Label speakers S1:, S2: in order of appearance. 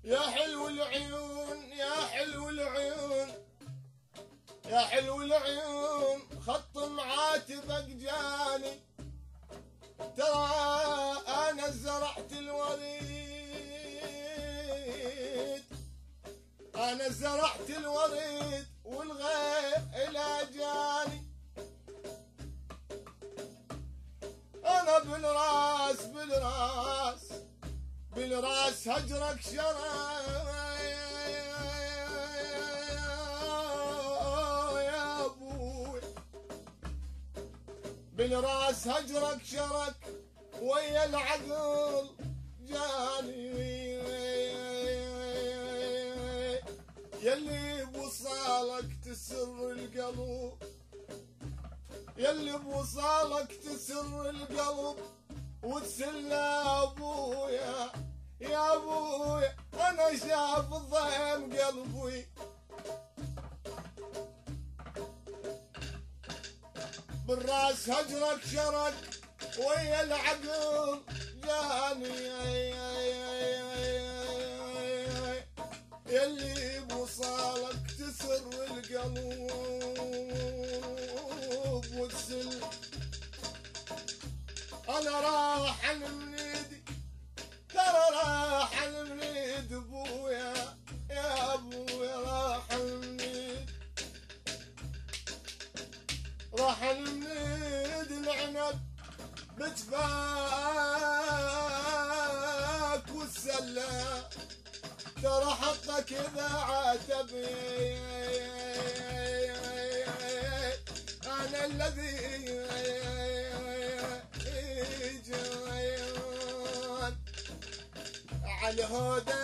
S1: يا حلو العيون يا حلو العيون يا حلو العيون، خط معاتبك جاني، ترى انا زرعت الوريد، انا زرعت الوريد والغير الى جاني، انا بالراس بالراس بالراس هجرك شرع يا ابوي، بالراس هجرك شرك ويا العقل جاني، يلي بوصالك تسر القلب، يلي بوصالك تسر القلب وتسل ابويا يا ابويا، انا شاف الضيم قلبي، بالراس هجرك شرك ويا العقل جاني، يلي بوصالك تسر القلب وتسل، انا راح المنيدي ترى راح المنيد ابويا يا ابويا، راح المنيد راح المنيد العنب بجفاك والسلة، ترى حقك اذا عاتب انا الذي جان على هذا